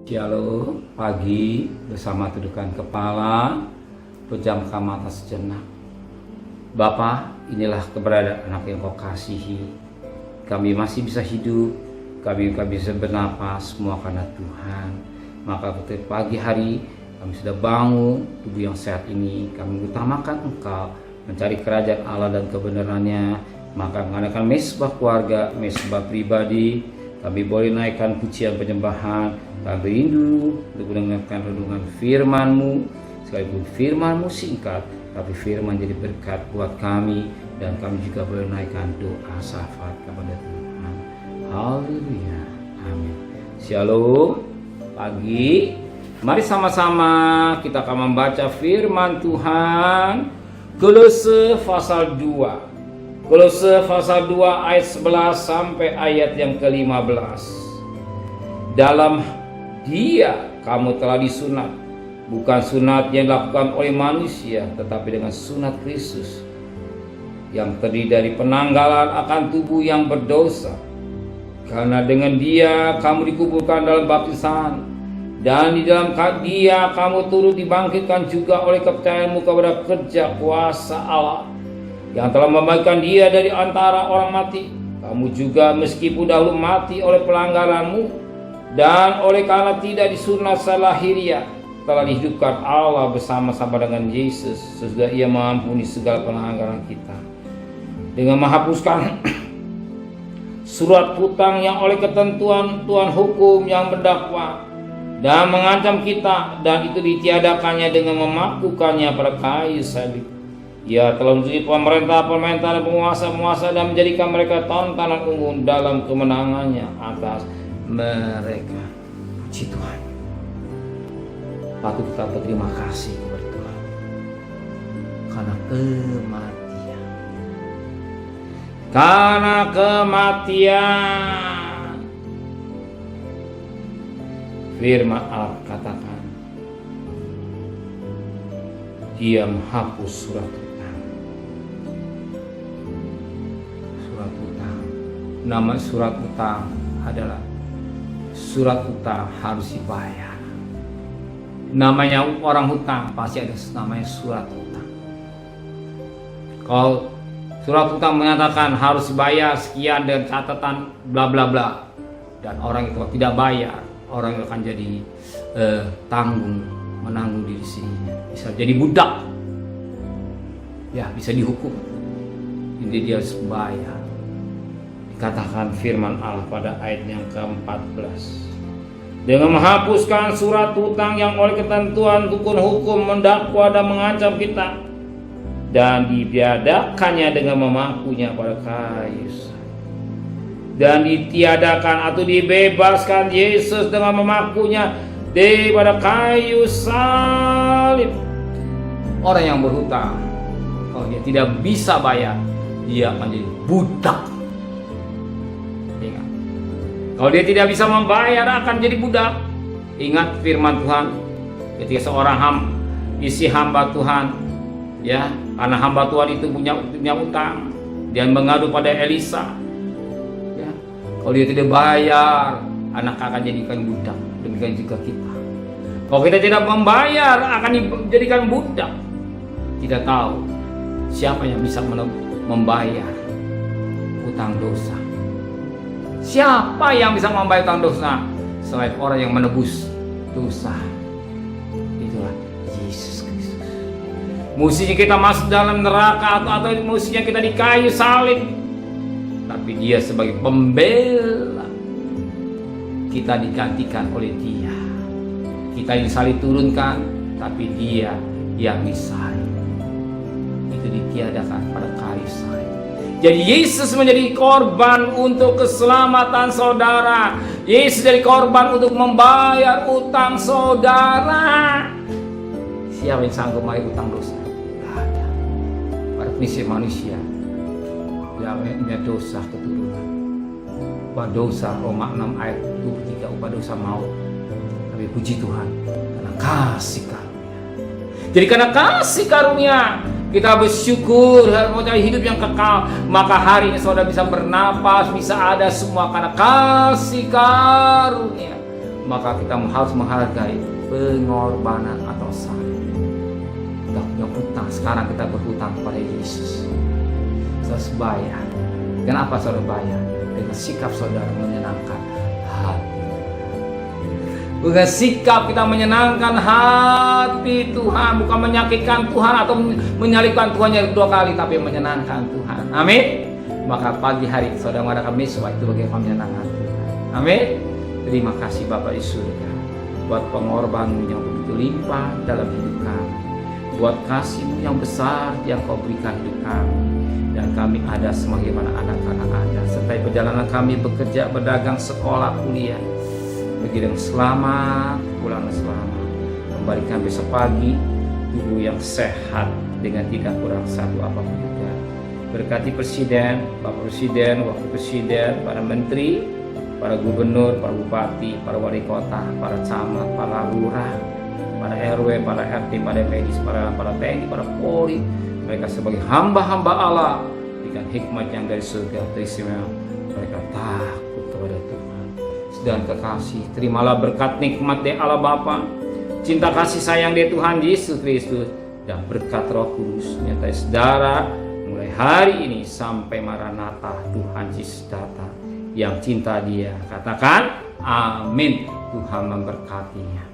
Shalom, pagi bersama tudukan kepala, pejamkan mata sejenak. Bapa, inilah keberadaan anak yang kau kasihi. Kami masih bisa hidup, kami bisa bernapas, semua karena Tuhan. Maka ketika pagi hari kami sudah bangun, tubuh yang sehat ini, kami mengutamakan Engkau, mencari kerajaan Allah dan kebenarannya. Maka mengadakan mesbah keluarga, mesbah pribadi, kami boleh naikkan pujian penyembahan. Kami rindu untuk mendengarkan renungan firman-Mu, sekalipun firman-Mu singkat, tapi firman jadi berkat buat kami, dan kami juga boleh naikkan doa syafaat kepada Tuhan. Haleluya, amin. Shalom, pagi, mari sama-sama kita akan membaca firman Tuhan. Kolose pasal 2, Kolose pasal 2 ayat 11 sampai ayat yang ke-15. Dalam Dia kamu telah disunat, bukan sunat yang dilakukan oleh manusia, tetapi dengan sunat Kristus yang terdiri dari penanggalan akan tubuh yang berdosa. Karena dengan Dia kamu dikuburkan dalam baptisan, dan di dalam Dia kamu turut dibangkitkan juga oleh kepercayaanmu kepada kerja kuasa Allah yang telah membangkitkan Dia dari antara orang mati. Kamu juga meskipun dahulu mati oleh pelanggaranmu, dan oleh karena tidak disunat salahiriah, telah dihidupkan Allah bersama-sama dengan Yesus sesudah Ia mengampuni segala pelanggaran kita, dengan menghapuskan surat hutang yang oleh ketentuan Tuhan hukum yang mendakwa dan mengancam kita, dan itu ditiadakannya dengan memakukannya pada kayu salib. Ia telah mencuci pemerintah-pemerintah dan penguasa-penguasa dan menjadikan mereka tontonan umum dalam kemenangannya atas mereka. Puji Tuhan. Patut kita berterima kasih kepada Tuhan karena kematian. Karena kematian. Firman Allah katakan, Dia menghapus surat hutang. Surat hutang. Nama surat hutang adalah surat hutang harus dibayar. Namanya orang hutang pasti ada namanya surat hutang. Kalau surat hutang menyatakan harus dibayar sekian dengan catatan bla bla bla, dan orang itu tidak bayar, orang itu akan jadi menanggung diri sendiri, bisa jadi budak, ya bisa dihukum. Jadi dia harus bayar. Katakan firman Allah pada ayat yang ke-14, dengan menghapuskan surat hutang yang oleh ketentuan hukum mendakwa dan mengancam kita, dan ditiadakannya dengan memakunya pada kayu salib. Dan ditiadakan atau dibebaskan Yesus dengan memakunya pada kayu salib. Orang yang berhutang, kalau dia tidak bisa bayar, dia akan jadi budak. Kalau dia tidak bisa membayar, akan jadi budak. Ingat firman Tuhan ketika seorang hamba Tuhan, ya, karena hamba Tuhan itu punya utang, dia mengadu pada Elisa, ya, kalau dia tidak bayar, anak akan jadikan budak. Demikian juga kita. Kalau kita tidak membayar, akan dijadikan budak. Tidak tahu siapa yang bisa membayar utang dosa. Siapa yang bisa membayar utang dosa selain orang yang menebus dosa? Itulah Yesus Kristus. Mestinya kita masuk dalam neraka atau mestinya kita di kayu salib, tapi Dia sebagai pembela kita digantikan oleh Dia. Kita disalib turunkan, tapi Dia yang disalib. Itu ditiadakan pada kayu salib. Jadi Yesus menjadi korban untuk keselamatan saudara. Yesus jadi korban untuk membayar utang saudara. Siapa yang sanggup membayar utang dosa? Tidak ada. Pada prinsip manusia, dia dosa keturunan. Upah dosa, Roma 6 ayat 23, upah dosa maut. Tapi puji Tuhan, karena kasih karunia. Jadi karena kasih karunia, kita bersyukur mau cari hidup yang kekal. Maka hari ini saudara bisa bernapas, bisa ada semua karena kasih karunia. maka kita harus menghargai pengorbanan atau salib. Kita punya hutang, sekarang kita berhutang kepada Yesus. Saudara harus bayar. Kenapa saudara bayar? Dengan sikap saudara menyenangkan hati. Bukan sikap kita menyenangkan hati Tuhan, bukan menyakitkan Tuhan atau menyalibkan Tuhan yang dua kali, tapi menyenangkan Tuhan. Amin. Maka pagi hari saudara mengadakan miswa itu bagi menyenangkan Tuhan. Amin. Terima kasih Bapa di surga buat pengorbanan yang begitu limpah dalam hidup kami, buat kasih-Mu yang besar yang Kau berikan hidup kami, dan kami ada sebagaimana anak-anak Anda. Serta perjalanan kami bekerja, berdagang, sekolah, kuliah, pergi dengan selamat, pulang selamat, kembalikan besok pagi tubuh yang sehat dengan tidak kurang satu apapun juga. Berkati Presiden, Bapak Presiden, Wakil Presiden, para Menteri, para Gubernur, para Bupati, para Wali Kota, para Camat, para Lurah, para RW, para RT, para medis, para TNI, para Polri, mereka sebagai hamba-hamba Allah dengan hikmat yang dari surga teristimewa, mereka takut kepada Tuhan dan kekasih. Terimalah berkat nikmat dari Allah Bapa, cinta kasih sayang dari Tuhan Yesus Kristus, dan berkat Roh Kudus menyertai saudara mulai hari ini sampai Maranatha Tuhan Yesus datang. Yang cinta Dia katakan amin. Tuhan memberkatinya.